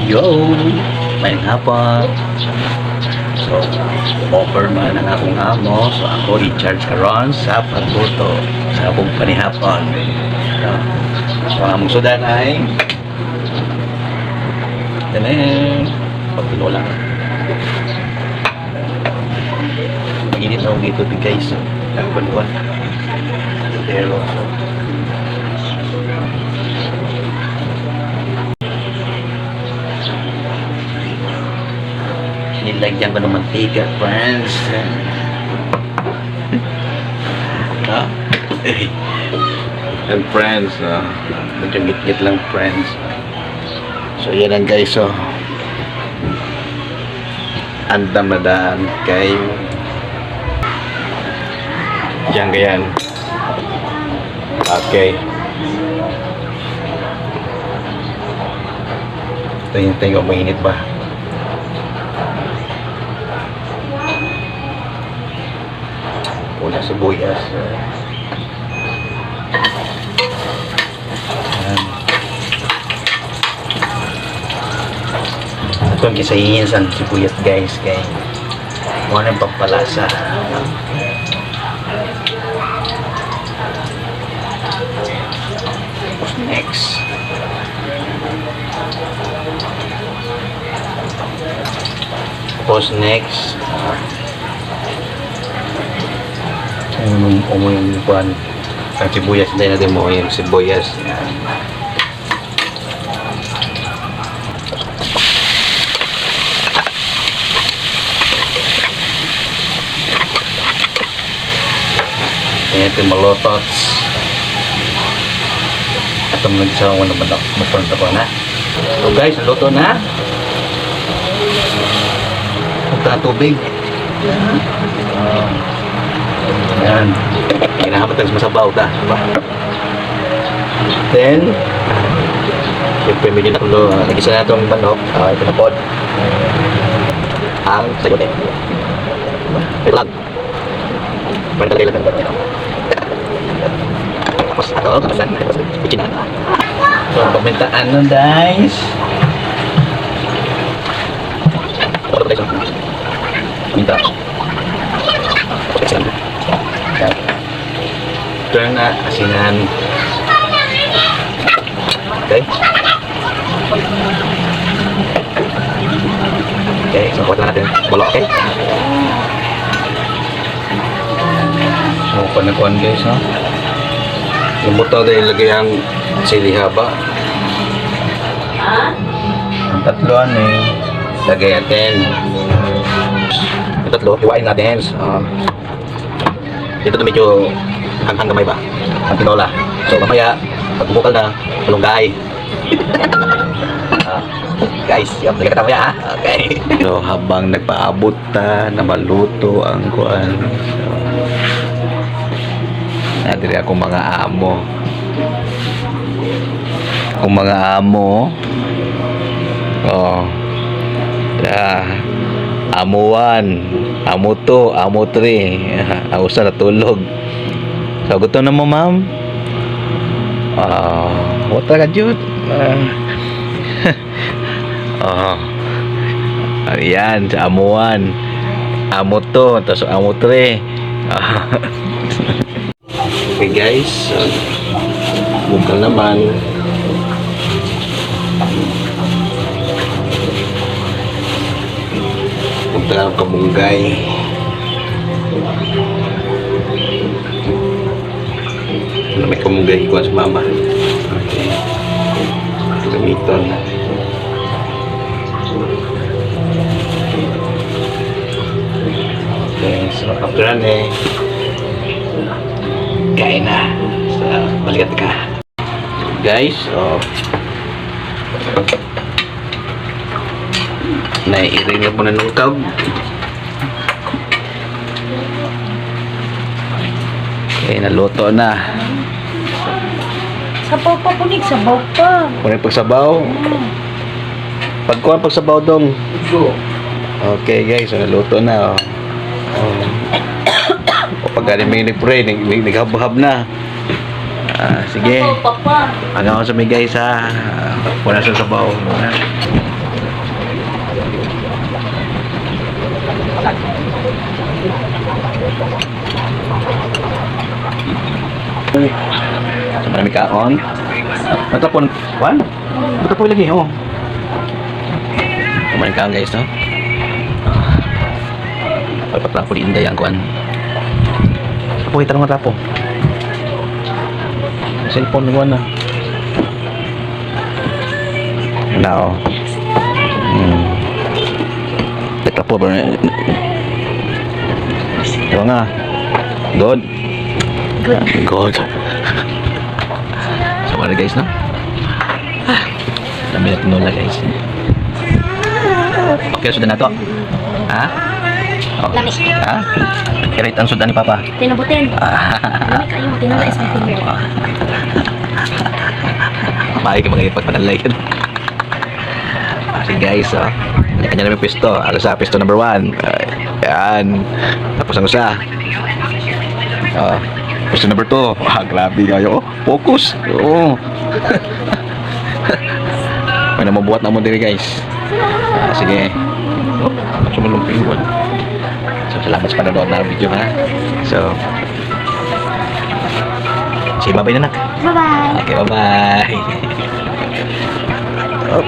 Yo! May hapon. So, offer man ang akong amo. So, ako i-charge karon sa pagluto sa akong panihapon. So, ang among sudan ay pagpilo lang. Mag-init na dito guys. Nagbuwan-buwan. Pero, nilagyan ko ng mantika, friends. No? And friends, medyo git-git lang, friends. So, yan lang guys, so. Andam na daan kay yan ganyan. Okay. Tingin ko mainit ba? Una sibuyas. Ito ang kisayin sa sibuyas guys. Kaya muna ang pampalasa. Next. Tapos next. Umuwi yung kuhan ang sibuyas din natin mo yung sibuyas yan ito yung malotots at ang nagsawa na matulog ako na. So guys, luto na punta na tubig. Yan. Hinahamat tayo sa masabaw ta. Diba? Then, siyempre medyo natulo. Nag-isa na itong manok. Ito na pod. Ang sayote. Ito lang. Pwede talaga lang. Tapos ito. Kapasan. Tapos ichinan. So, pagmintaan nun guys. Ito guys. Minta. Turn na asinan. Okay. Okay, so kuha natin bolok, okay? So, panakuan guys, ha? Yung butaw dahil lagay ang sili haba. Ang tatloan lagay natin. Yung tatlo, hiwain natin. Dito medyo hanggang gamay ba? Ang tinola. So mamaya, pag bukal na, malunggay. Guys, yung nagkakata mamaya ha? Okay. So habang nagpaabot na maluto ang kuan. So, nadiri akong mga amo. Akong mga amo. Oh. Amo 1, amo 2, amo 3. Ang usa natulog. So, gusto na mo, ma'am? Wata ka, Jude. Ayan, sa amo 1. Amo 2, tapos amo 3. Okay, guys. So, bukal naman. Punta ang kamunggay. May kamunggay ko sa mama. Okay. Gamiton. Okay, so after that kain na. So, balikat ka. Guys, so naiiring na po na nungkab. Okay, naluto na. Sabaw pa, punig. Sabaw pa. Punig pagsabaw. Pagkuhan pagsabaw dong. Okay guys, so naluto na. O pag galing may nag-pray, naghab-hab na. Sige. Sabaw pa pa. Hanggang sa may guys ha. Wala sa sabaw. daon. Matapon, wan? Matapon lagi, oh. Kumain ka guys, no? Pagpaplang ko di inday ang kuan. Ako kita nga tapo. Cellphone mo na. Wala, oh. Ito po ba? Diba nga? Good? Good. Good. So, ano guys, no? Dami na tinola guys. Okay, sudan na to. Ha? Oh. Lami. Ha? Kirate ang sudan ni Papa. Tinabutin. Lami kayo, tinala is natin mo. Maay ka mga ipagpanalay yun. Sige guys, oh. Kanya namin pisto. Ano sa pisto number 1. Yan. Tapos ang isa. Pisto number 2. Grabe kayo. Oh, focus. Oo. May namabuhat na mo diri guys. Sige. Oh, sumulumping ko. So, salamat sa panonood na video ha. So, sige, bye-bye na nak. Bye-bye. Okay, bye-bye. Oh.